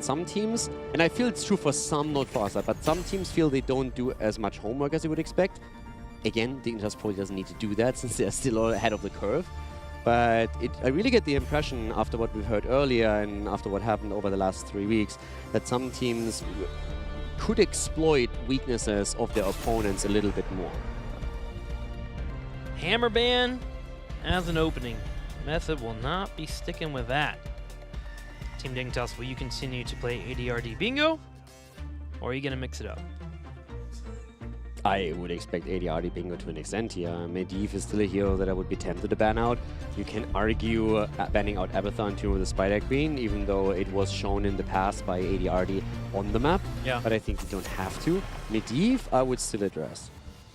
some teams, and I feel it's true for some, not for us, but some teams feel they don't do as much homework as you would expect. Again, Dignitas probably doesn't need to do that since they're still ahead of the curve. But I really get the impression after what we've heard earlier and after what happened over the last 3 weeks that some teams could exploit weaknesses of their opponents a little bit more. Hammerban as an opening. Method will not be sticking with that. Team Dignitas, will you continue to play ADRD Bingo? Or are you going to mix it up? I would expect ADRD Bingo to an extent here. Medivh is still a hero that I would be tempted to ban out. You can argue banning out Abathar into the Spider Queen, even though it was shown in the past by ADRD on the map. Yeah. But I think you don't have to. Medivh, I would still address.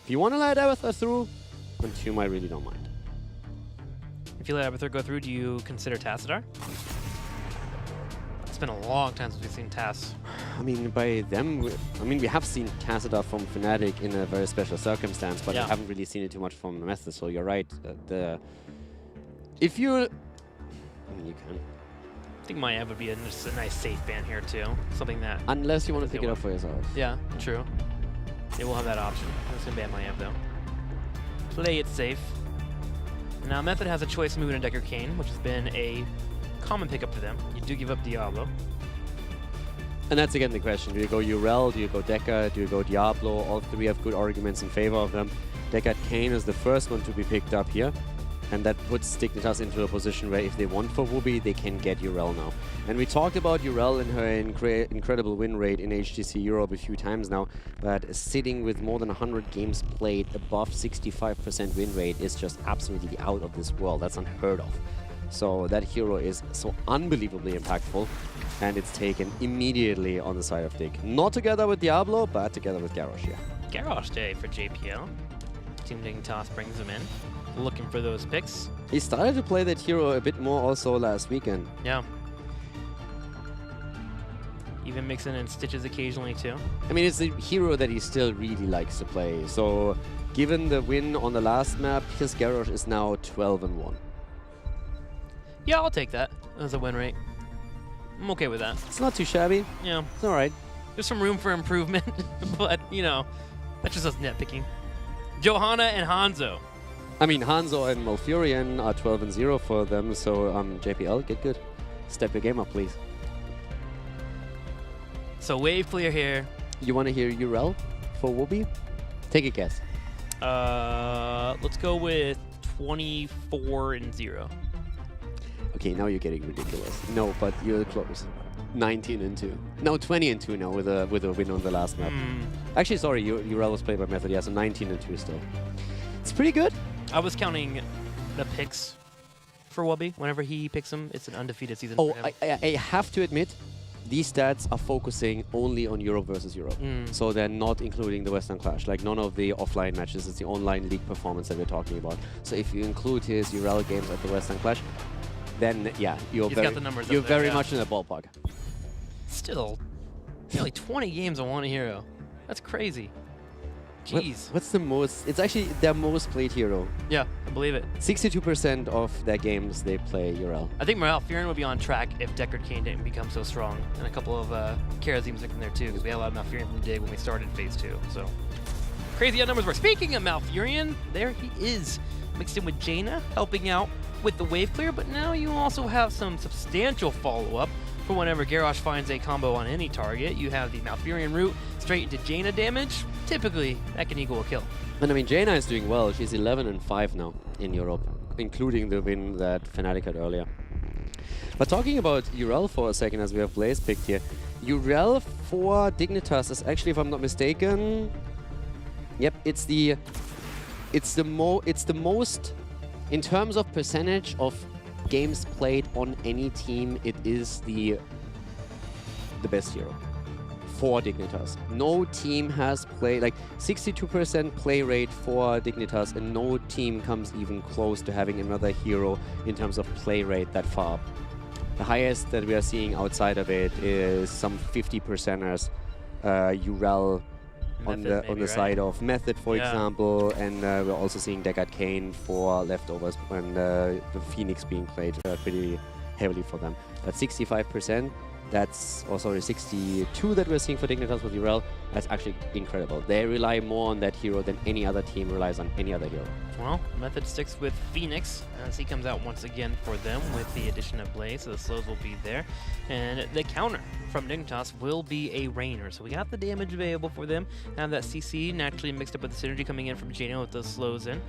If you want to let Abathar through, on Tomb, I really don't mind. If you let Abathar go through, do you consider Tassadar? It's been a long time since we've seen Tass. I mean, by them, we have seen Tassadar from Fnatic in a very special circumstance, but yeah. we haven't really seen it too much from the Method, so you're right. If you... I mean, you can. I think Maiev would be just a nice safe ban here, too. Something that... Unless you want to pick it up for yourself. Yeah, true. They will have that option. I'm just going to ban Maiev, though. Play it safe. Now, Method has a choice of moving a Decker Kane, which has been a common pickup for them. You do give up Diablo. And that's again the question. Do you go Urel? Do you go Decker? Do you go Diablo? All three have good arguments in favor of them. Decker Kane is the first one to be picked up here. And that puts Dignitas into a position where if they want for Wooby, they can get Urel now. And we talked about Urel and her incredible win rate in HGC Europe a few times now, but sitting with more than 100 games played above 65% win rate is just absolutely out of this world. That's unheard of. So that hero is so unbelievably impactful, and it's taken immediately on the side of Dig. Not together with Diablo, but together with Garrosh here. Garrosh Day for JPL. Team Dignitas brings him in. Looking for those picks. He started to play that hero a bit more also last weekend. Yeah. Even mixing in Stitches occasionally too. I mean, it's a hero that he still really likes to play. So given the win on the last map, his Garrosh is now 12-1. Yeah, I'll take that as a win rate. I'm okay with that. It's not too shabby. Yeah. It's all right. There's some room for improvement, but, you know, that's just us nitpicking. Johanna and Hanzo. I mean, Hanzo and Malfurion are 12-0 for them, so JPL, get good. Step your game up, please. So wave clear here. You want to hear Urel for Wooby? Take a guess. Let's go with 24-0. Okay, now you're getting ridiculous. No, but you're close. 19-2. No, 20-2 now with a win on the last map. Actually, sorry, Urel was played by Method. Yeah, so 19-2 still. It's pretty good. I was counting the picks for Wubby. Whenever he picks them, it's an undefeated season for him. I have to admit, these stats are focusing only on Europe versus Europe. So they're not including the Western Clash. Like none of the offline matches. It's the online league performance that we're talking about. So if you include his Urel games at the Western Clash, then yeah, you're very much in the ballpark. Still, nearly 20 games on one hero. That's crazy. Jeez. What's the most? It's actually their most played hero. Yeah, I believe it. 62% of their games they play Urel. I think Malfurion would be on track if Deckard Cain didn't become so strong. And a couple of Karazims in there too, because we had a lot of Malfurion from Dig when we started Phase 2. So crazy how numbers were. Speaking of Malfurion, there he is. Mixed in with Jaina, helping out with the wave clear, but now you also have some substantial follow-up for whenever Garrosh finds a combo on any target. You have the Malfurion route straight into Jaina damage. Typically, that can equal a kill. And I mean, Jaina is doing well. She's 11-5 now in Europe, including the win that Fnatic had earlier. But talking about Urel for a second, as we have Blaze picked here, Urel for Dignitas is actually, if I'm not mistaken, yep, it's the most, in terms of percentage of games played on any team, it is the best hero for Dignitas. No team has played, like 62% play rate for Dignitas, and no team comes even close to having another hero in terms of play rate that far up. The highest that we are seeing outside of it is some 50%ers, Urel on the side of Method, for example, and we're also seeing Deckard Cain for leftovers, and the Phoenix being played pretty heavily for them. But 65%, That's, oh sorry, 62 that we're seeing for Dignitas with Urel. That's actually incredible. They rely more on that hero than any other team relies on any other hero. Well, Method sticks with Phoenix as he comes out once again for them with the addition of Blaze, so the slows will be there. And the counter from Dignitas will be a Rainer, so we got the damage available for them. Have that CC naturally mixed up with the synergy coming in from Jaina with those slows in.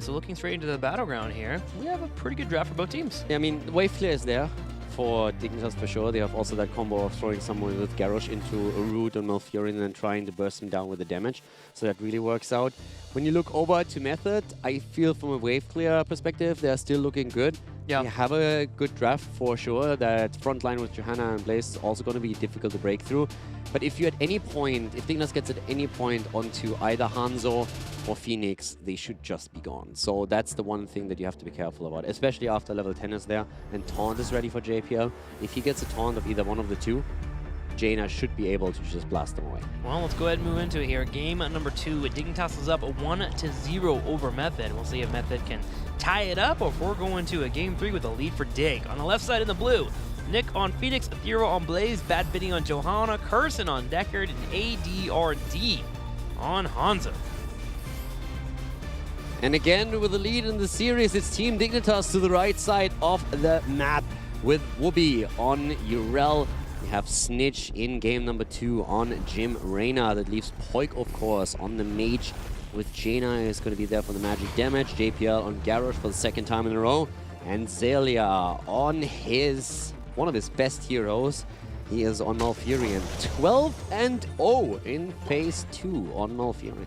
So looking straight into the battleground here, we have a pretty good draft for both teams. Yeah, I mean, Wave Clear is there for Dignitas for sure. They have also that combo of throwing someone with Garrosh into a root on Malfurion and then trying to burst him down with the damage. So that really works out. When you look over to Method, I feel from a Wave Clear perspective, they're still looking good. Yeah. They have a good draft for sure. That front line with Johanna and Blaze is also going to be difficult to break through. But if you at any point, if Dignitas gets at any point onto either Hanzo or Phoenix, they should just be gone. So that's the one thing that you have to be careful about, especially after level 10 is there and Taunt is ready for JPL. If he gets a Taunt of either one of the two, Jaina should be able to just blast them away. Well, let's go ahead and move into it here. Game number 2, Dignitas is up 1-0 over Method. We'll see if Method can tie it up or if we're going to a game 3 with a lead for Dig. On the left side in the blue, Nick on Phoenix, Ethereal on Blaze, Bad Benny on Johanna, Curson on Deckard, and ADRD on Hanzo. And again, with the lead in the series, it's Team Dignitas to the right side of the map with Whoopi on Urel. We have Snitch in game number 2 on Jim Reyna. That leaves Poik, of course, on the Mage with Jaina is going to be there for the magic damage. JPL on Garrosh for the second time in a row. And Zelia on one of his best heroes. He is on Malfurion. 12-0 in phase 2 on Malfurion.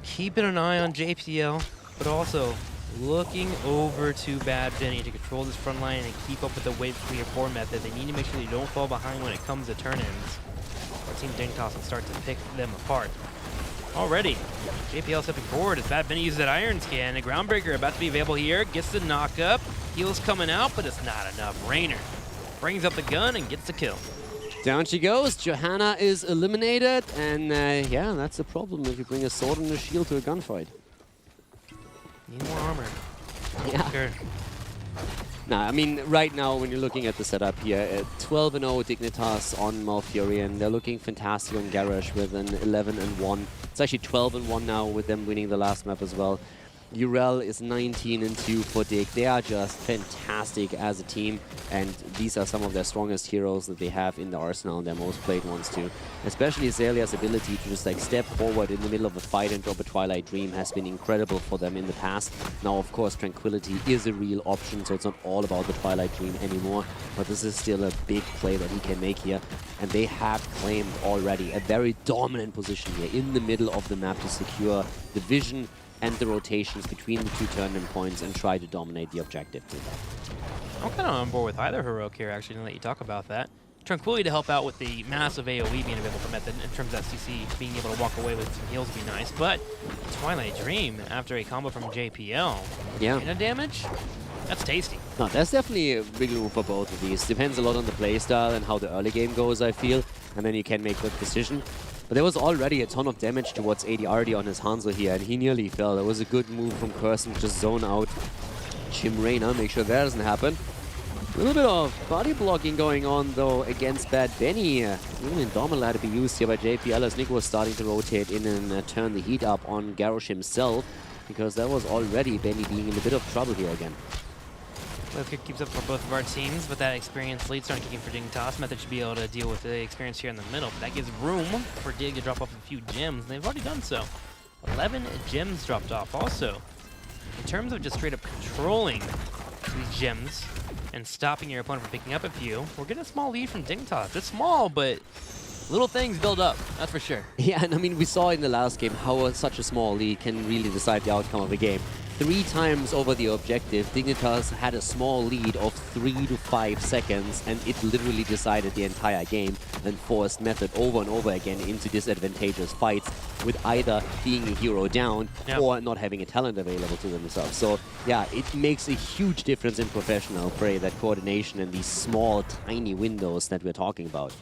Keeping an eye on JPL, but also looking over to Bad Benny to control this front line and keep up with the wave clear 4 method. They need to make sure they don't fall behind when it comes to turn-ins, or Team Dignitas will start to pick them apart. Already, JPL stepping forward as Bad Benny uses that Iron Scan. A Groundbreaker about to be available here, gets the knock up, heals coming out, but it's not enough. Rainer brings up the gun and gets the kill. Down she goes. Johanna is eliminated, and yeah, that's the problem if you bring a sword and a shield to a gunfight. Need more armor. Yeah. Sure. Nah, I mean, right now, when you're looking at the setup here, 12-0 Dignitas on Malfurion. They're looking fantastic on Garrosh with an 11-1. It's actually 12-1 now with them winning the last map as well. Urel is 19-2 for Dig. They are just fantastic as a team, and these are some of their strongest heroes that they have in the arsenal, and their most played ones too. Especially Zelia's ability to just like step forward in the middle of a fight and drop a Twilight Dream has been incredible for them in the past. Now, of course, Tranquility is a real option, so it's not all about the Twilight Dream anymore, but this is still a big play that he can make here, and they have claimed already a very dominant position here in the middle of the map to secure the vision and the rotations between the two tournament points and try to dominate the objective to that. I'm kind of on board with either heroic here, actually, now that you talk about that. Tranquility to help out with the massive AoE being available for Method in terms of that CC, being able to walk away with some heals would be nice, but Twilight Dream, after a combo from JPL, and a damage, that's tasty. No, there's definitely a big room for both of these. Depends a lot on the playstyle and how the early game goes, I feel, and then you can make that decision. But there was already a ton of damage towards ADRD on his Hanzo here, and he nearly fell. It was a good move from Curson to just zone out Jim Reyna, make sure that doesn't happen. A little bit of body blocking going on, though, against Bad Benny. Even Indomitable had to be used here by JPL as Nick was starting to rotate in and turn the heat up on Garrosh himself, because that was already Benny being in a bit of trouble here again. Both keeps up for both of our teams, but that experience lead starting kicking for Dignitas. Method should be able to deal with the experience here in the middle, but that gives room for Dig to drop off a few gems, and they've already done so. 11 gems dropped off also. In terms of just straight up controlling these gems and stopping your opponent from picking up a few, we're getting a small lead from Dignitas. It's small, but little things build up, that's for sure. Yeah, and I mean, we saw in the last game how such a small lead can really decide the outcome of the game. 3 times over the objective, Dignitas had a small lead of 3 to 5 seconds, and it literally decided the entire game and forced Method over and over again into disadvantageous fights with either being a hero down or not having a talent available to themselves. So yeah, it makes a huge difference in professional play, that coordination and these small, tiny windows that we're talking about.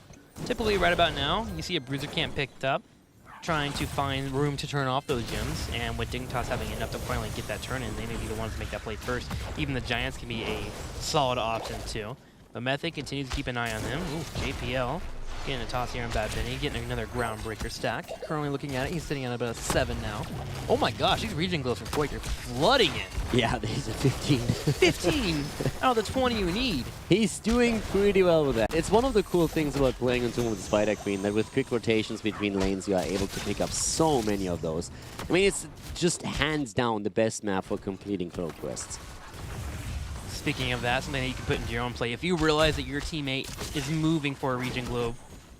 Typically right about now, you see a Bruiser camp picked up. trying to find room to turn off those gems, and with Dignitas having enough to finally get that turn in, they may be the ones to make that play first. Even the Giants can be a solid option too. But Method continues to keep an eye on them. Ooh, JPL getting a toss here on Bad Benny, getting another groundbreaker stack. Currently looking at it, he's sitting at about a 7 now. Oh my gosh, these region gloves from Quaker flooding it. Yeah, these are 15. 15 out of the 20 you need. He's doing pretty well with that. It's one of the cool things about playing on Tomb with the Spider Queen, that with quick rotations between lanes, you are able to pick up so many of those. I mean, it's just hands down the best map for completing flow quests. Speaking of that, something that you can put into your own play. If you realize that your teammate is moving for a region globe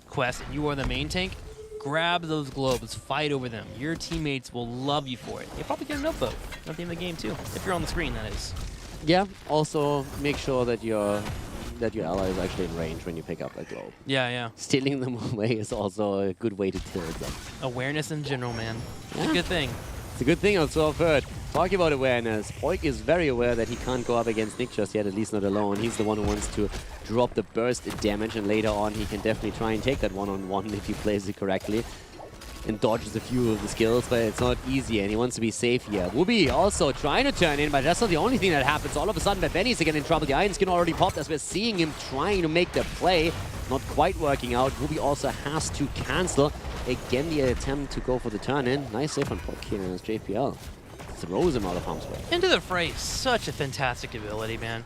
quest and you are the main tank, grab those globes, fight over them. Your teammates will love you for it. You'll probably get an upvote at the end of the game too, if you're on the screen, that is. Yeah, also make sure that your ally is actually in range when you pick up a globe. Yeah, yeah. Stealing them away is also a good way to tilt them. Awareness in general, man. It's Yeah. a good thing. It's a good thing also I've heard. Talking about awareness, Poik is very aware that he can't go up against Nick just yet, at least not alone. He's the one who wants to drop the burst damage, and later on he can definitely try and take that one-on-one if he plays it correctly. And dodges a few of the skills, but it's not easy, and he wants to be safe here. Wooby also trying to turn in, but that's not the only thing that happens. All of a sudden, Bad Benny's again in trouble. The Iron Skin already popped as we're seeing him trying to make the play. Not quite working out. Wooby also has to cancel. Again, the attempt to go for the turn in. Nice save on Poik here as JPL throws him out of harm's way. Into the Fray, such a fantastic ability, man.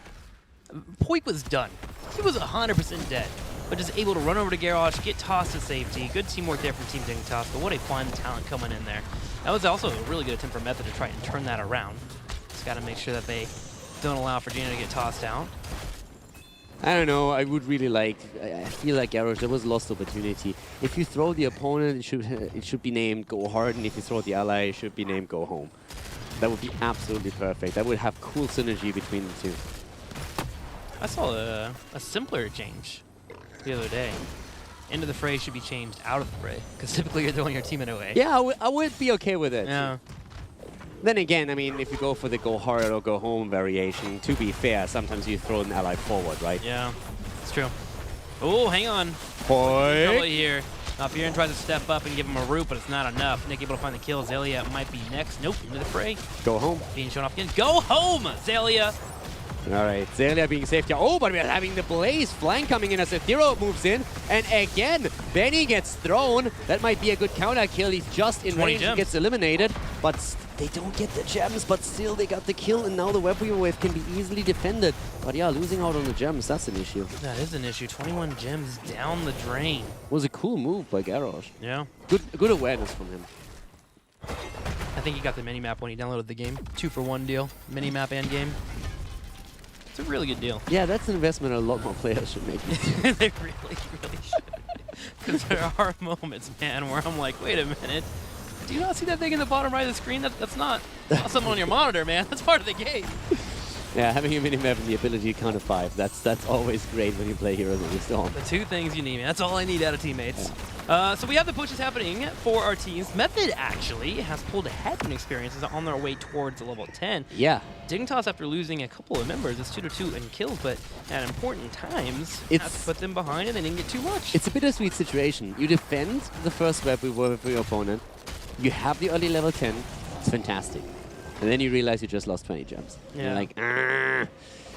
Poik was done. He was 100% dead, but just able to run over to Garrosh, get tossed to safety. Good teamwork there from Team Dignitas, but what a fun talent coming in there. That was also a really good attempt for Method to try and turn that around. Just got to make sure that they don't allow Virginia to get tossed out. I don't know, I would really like, I feel like Garrosh, there was lost opportunity. If you throw the opponent, it should be named Go Hard, and if you throw the ally, it should be named Go Home. That would be absolutely perfect. That would have cool synergy between the two. I saw a simpler change the other day. Into the Fray should be changed out of the Fray, because typically you're throwing your teammate away. Yeah, I would be okay with it. Yeah. Then again, I mean, if you go for the Go Hard or Go Home variation, to be fair, sometimes you throw an ally forward, right? Yeah, it's true. Oh, hang on. Poik. Trouble here. Furion tries to step up and give him a root, but it's not enough. Nick able to find the kill. Zalia might be next. Nope, into the Fray. Go Home. Being shown off again. Go home, Zalia. All right, Zalia being saved here. Oh, but we're having the Blaze flank coming in as Ethereal moves in. And again, Benny gets thrown. That might be a good counter kill. He's just in range and gets eliminated. But they don't get the gems, but still they got the kill. And now the Web Weaver wave can be easily defended. But yeah, losing out on the gems, that's an issue. That is an issue. 21 gems down the drain. Was a cool move by Garrosh. Yeah. Good awareness from him. I think he got the mini-map when he downloaded the game. 2-for-1 deal. Mini-map and game. It's a really good deal. Yeah, that's an investment a lot more players should make. They really should. Because there are moments, man, where I'm like, wait a minute. Do you not see that thing in the bottom right of the screen? That's not something on your monitor, man. That's part of the game. Yeah, having a minimap and the ability to counter 5, that's always great when you play Heroes of the Storm. The two things you need, man. That's all I need out of teammates. Yeah. So we have the pushes happening for our teams. Method actually has pulled ahead in experiences on their way towards level 10. Yeah. Dignitas, after losing a couple of members, is 2-2 in kills, but at important times, has to put them behind and they didn't get too much. It's a bittersweet situation. You defend the first Web Weaver for your opponent. You have the early level 10. It's fantastic. And then you realize you just lost 20 gems. Yeah. You're like, ah.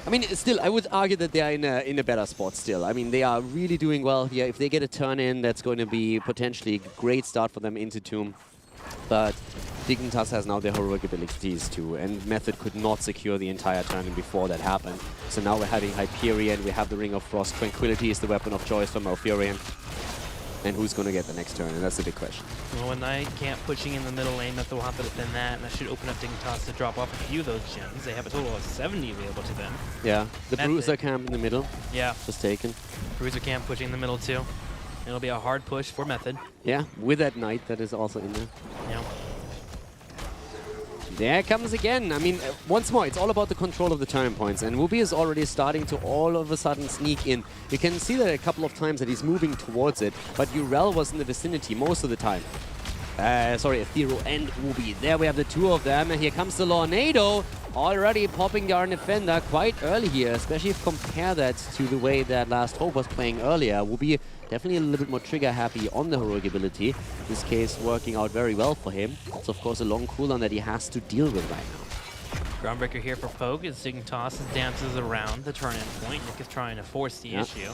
I mean, still, I would argue that they are in a better spot still. I mean, they are really doing well here. If they get a turn in, that's going to be potentially a great start for them into Tomb. But Dignitas has now their heroic abilities too, and Method could not secure the entire turn in before that happened. So now we're having Hyperion, we have the Ring of Frost. Tranquility is the weapon of choice for Malfurion. And who's going to get the next turn? And that's the big question. Well, Knight camp pushing in the middle lane, Method will have to defend that, and that should open up Dignitas to drop off a few of those gems. They have a total of 70 available to them. Yeah, the Method. Bruiser camp in the middle. Yeah. Just taken. Bruiser camp pushing in the middle too. It'll be a hard push for Method. Yeah, with that Knight that is also in there. Yeah. There it comes again. I mean, once more, it's all about the control of the turning points. And Wooby is already starting to all of a sudden sneak in. You can see that a couple of times that he's moving towards it, but Urel was in the vicinity most of the time. Sorry, Ethereal and Wooby. There we have the two of them, and here comes the Lornado. already popping the Iron Defender quite early here, especially if you compare that to the way that Last Hope was playing earlier. Will be definitely a little bit more trigger happy on the heroic ability. In this case, working out very well for him. It's of course a long cooldown that he has to deal with right now. Groundbreaker here for Poke as Dignitas dances around the turn-in point. Nick is trying to force the issue.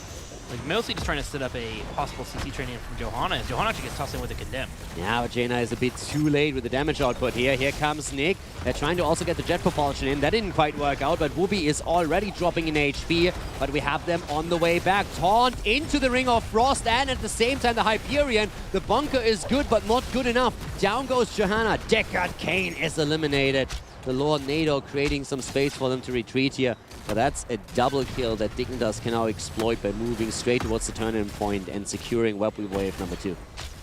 Like, mostly just trying to set up a possible CC training from Johanna, as Johanna actually gets tossed in with a Condemn. Yeah, but Jaina is a bit too late with the damage output here. Here comes Nick. They're trying to also get the jet propulsion in. That didn't quite work out, but Whoopi is already dropping in HP. But we have them on the way back. Taunt into the Ring of Frost, and at the same time the Hyperion. The bunker is good, but not good enough. Down goes Johanna. Deckard Cain is eliminated. The Lord Nado creating some space for them to retreat here. But that's a double kill that Dignitas can now exploit by moving straight towards the turn-in point and securing Web Wave number 2.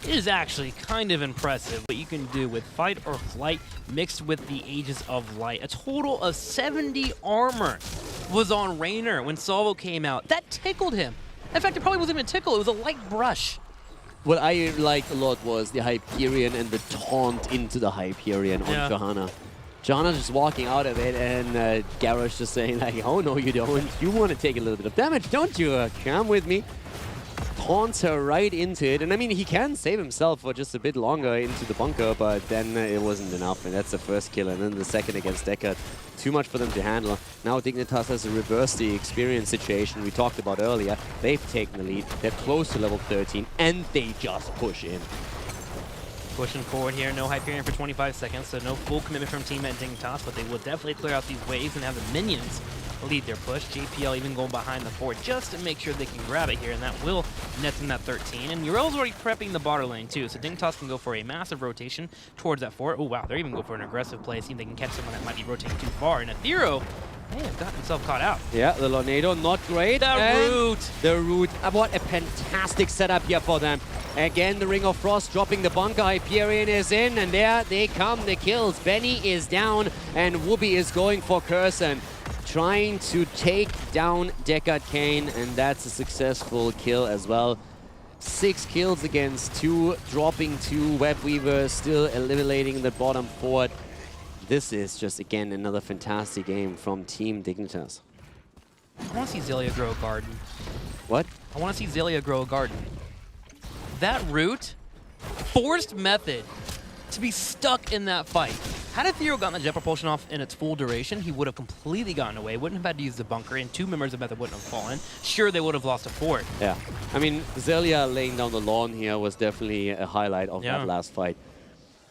It is actually kind of impressive what you can do with Fight or Flight mixed with the Ages of Light. A total of 70 armor was on Raynor when Salvo came out. That tickled him. In fact, it probably wasn't even a tickle, it was a light brush. What I liked a lot was the Hyperion and the taunt into the Hyperion on Johanna. Johanna just walking out of it, and Garrosh just saying like, oh no you don't, you want to take a little bit of damage, don't you? Come with me. Taunts her right into it, and I mean he can save himself for just a bit longer into the bunker, but then it wasn't enough, and that's the first kill, and then the second against Deckard. Too much for them to handle. Now Dignitas has to reverse the experience situation we talked about earlier. They've taken the lead, they're close to level 13, and they just push in. Pushing forward here, no Hyperion for 25 seconds, so no full commitment from team at Dignitas, but they will definitely clear out these waves and have the minions lead their push. JPL even going behind the fort just to make sure they can grab it here, and that will net them that 13. And Urel's already prepping the border lane too, so Dignitas can go for a massive rotation towards that fort. Oh wow, they're even going for an aggressive play, see if they can catch someone that might be rotating too far. And Athero may have got himself caught out. Yeah, the Lornado, not great. The root. What a fantastic setup here for them. Again, the Ring of Frost dropping the bunker. Hyperion is in, and there they come, the kills. Benny is down, and Whoopi is going for Curson. Trying to take down Deckard Cain, and that's a successful kill as well. 6 kills against 2, dropping 2. Webweaver still eliminating the bottom fort. This is just, again, another fantastic game from Team Dignitas. I want to see Zelia grow a garden. What? I want to see Zelia grow a garden. That root, forced method to be stuck in that fight. Had Athero gotten the jet propulsion off in its full duration, he would have completely gotten away, wouldn't have had to use the bunker, and 2 members of Method wouldn't have fallen. Sure, they would have lost a fort. Yeah. I mean, Zelia laying down the lawn here was definitely a highlight of that last fight.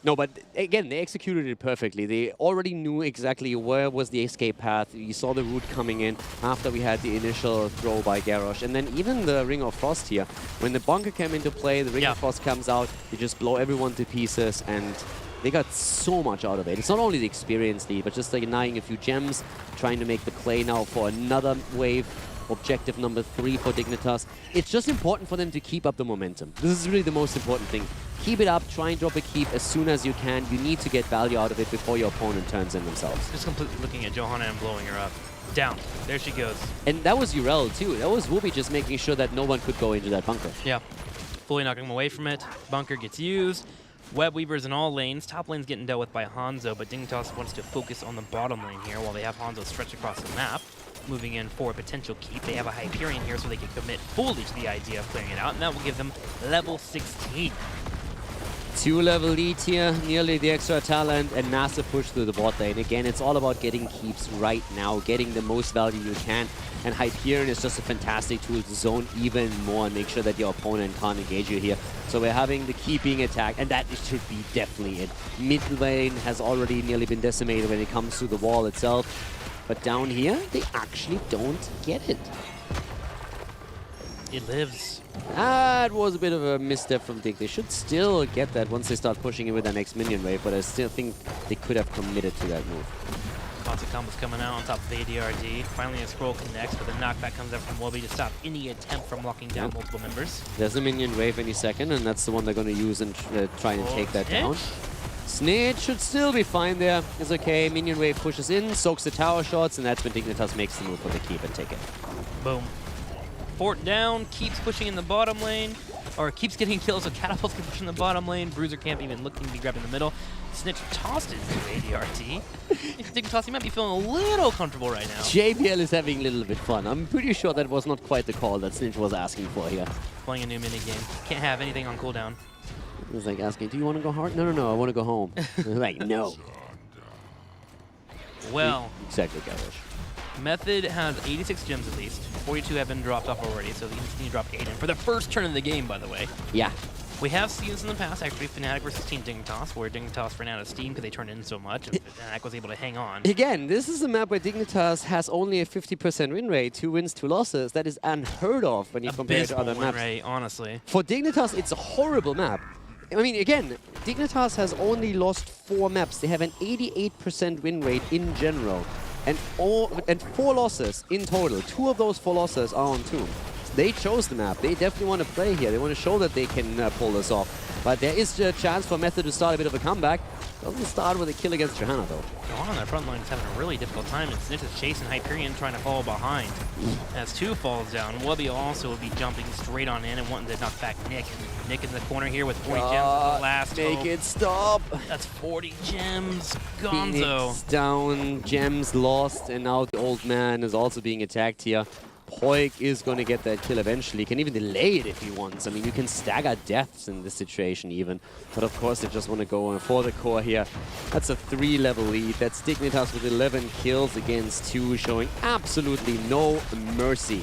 No, but again, they executed it perfectly. They already knew exactly where was the escape path. You saw the root coming in after we had the initial throw by Garrosh. And then even the Ring of Frost here. When the bunker came into play, the Ring of Frost comes out, you just blow everyone to pieces, and they got so much out of it. It's not only the experience lead, but just like denying a few gems, trying to make the play now for another wave. Objective number 3 for Dignitas. It's just important for them to keep up the momentum. This is really the most important thing. Keep it up, try and drop a keep as soon as you can. You need to get value out of it before your opponent turns in themselves. Just completely looking at Johanna and blowing her up. Down. There she goes. And that was Urel too. That was Whoopi just making sure that no one could go into that bunker. Yeah. Fully knocking them away from it. Bunker gets used. Webweavers in all lanes. Top lane's getting dealt with by Hanzo, but Dignitas wants to focus on the bottom lane here while they have Hanzo stretch across the map. Moving in for a potential keep. They have a Hyperion here so they can commit fully to the idea of clearing it out, and that will give them level 16. 2-level lead here, nearly the extra talent, and massive push through the bot lane. Again, it's all about getting keeps right now, getting the most value you can, and Hyperion is just a fantastic tool to zone even more and make sure that your opponent can't engage you here. So we're having the keeping attack, and that should be definitely it. Mid lane has already nearly been decimated when it comes to the wall itself. But down here, they actually don't get it. It lives. That was a bit of a misstep from Dig. They should still get that once they start pushing it with their next minion wave, but I still think they could have committed to that move. Lots of combos coming out on top of ADRD. Finally a scroll connects, but the knockback comes out from Wobby to stop any attempt from locking down multiple members. There's a minion wave any second, and that's the one they're going to use and try and take that down. Snitch should still be fine there. It's okay. Minion wave pushes in, soaks the tower shots, and that's when Dignitas makes the move for the keep and take it. Boom. Fort down, keeps pushing in the bottom lane. or keeps getting kills, so Catapults can push in the bottom lane. Bruiser can't even looking to be grabbing the middle. Snitch tossed it into ADRT. Dignitas, he might be feeling a little comfortable right now. JBL is having a little bit fun. I'm pretty sure that was not quite the call that Snitch was asking for here. Playing a new minigame. Can't have anything on cooldown. He was like asking, do you want to go hard? No, no, no, I want to go home. Like, no. Well, Exactly, Garish. Method has 86 gems at least. 42 have been dropped off already, so he needs to drop 8 in for the first turn of the game, by the way. Yeah. We have seen this in the past, actually, Fnatic versus Team Dignitas, where Dignitas ran out of steam because they turned in so much, and Fnatic was able to hang on. Again, this is a map where Dignitas has only a 50% win rate, 2 wins, 2 losses. That is unheard of when you compare it to other maps. Rate, honestly. For Dignitas, it's a horrible map. I mean, again, Dignitas has only lost 4 maps. They have an 88% win rate in general. And 4 losses in total. 2 of those 4 losses are on Tomb. They chose the map. They definitely want to play here. They want to show that they can pull this off. But there is a chance for Method to start a bit of a comeback. Doesn't start with a kill against Johanna, though. Johanna on their front line is having a really difficult time, and Snitch is chasing Hyperion, trying to fall behind. As 2 falls down, Wubby also will be jumping straight on in and wanting to knock back Nick. Nick in the corner here with 40 gems. Last Make hope. it stop. That's 40 gems. Gonzo. Phoenix down, gems lost, and now the old man is also being attacked here. Poik is going to get that kill eventually. Can even delay it if he wants. I mean, you can stagger deaths in this situation even. But of course, they just want to go for the core here. That's a 3-level lead. That's Dignitas with 11 kills against 2, showing absolutely no mercy.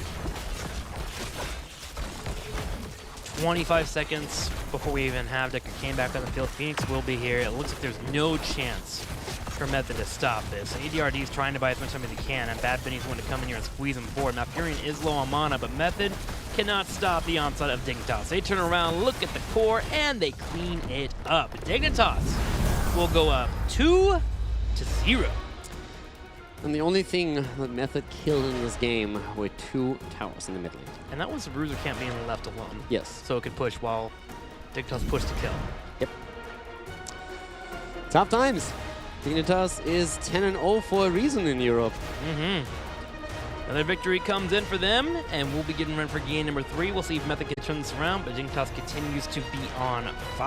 25 seconds before we even have Decker came back on the field. Phoenix will be here. It looks like there's no chance for Method to stop this. ADRD is trying to buy as much time as he can, and Bad Benny's going to come in here and squeeze him forward. Now Furion is low on mana, but Method cannot stop the onslaught of Dignitas. They turn around, look at the core, and they clean it up. Dignitas will go up 2-0. And the only thing that Method killed in this game were 2 towers in the mid lane. And that was the Bruiser camp being left alone. Yes. So it could push while Dignitas pushed to kill. Yep. Tough times. Dignitas is 10-0 for a reason in Europe. Another victory comes in for them, and we'll be getting ready for game number 3. We'll see if Method can turn this around, but Dignitas continues to be on fire.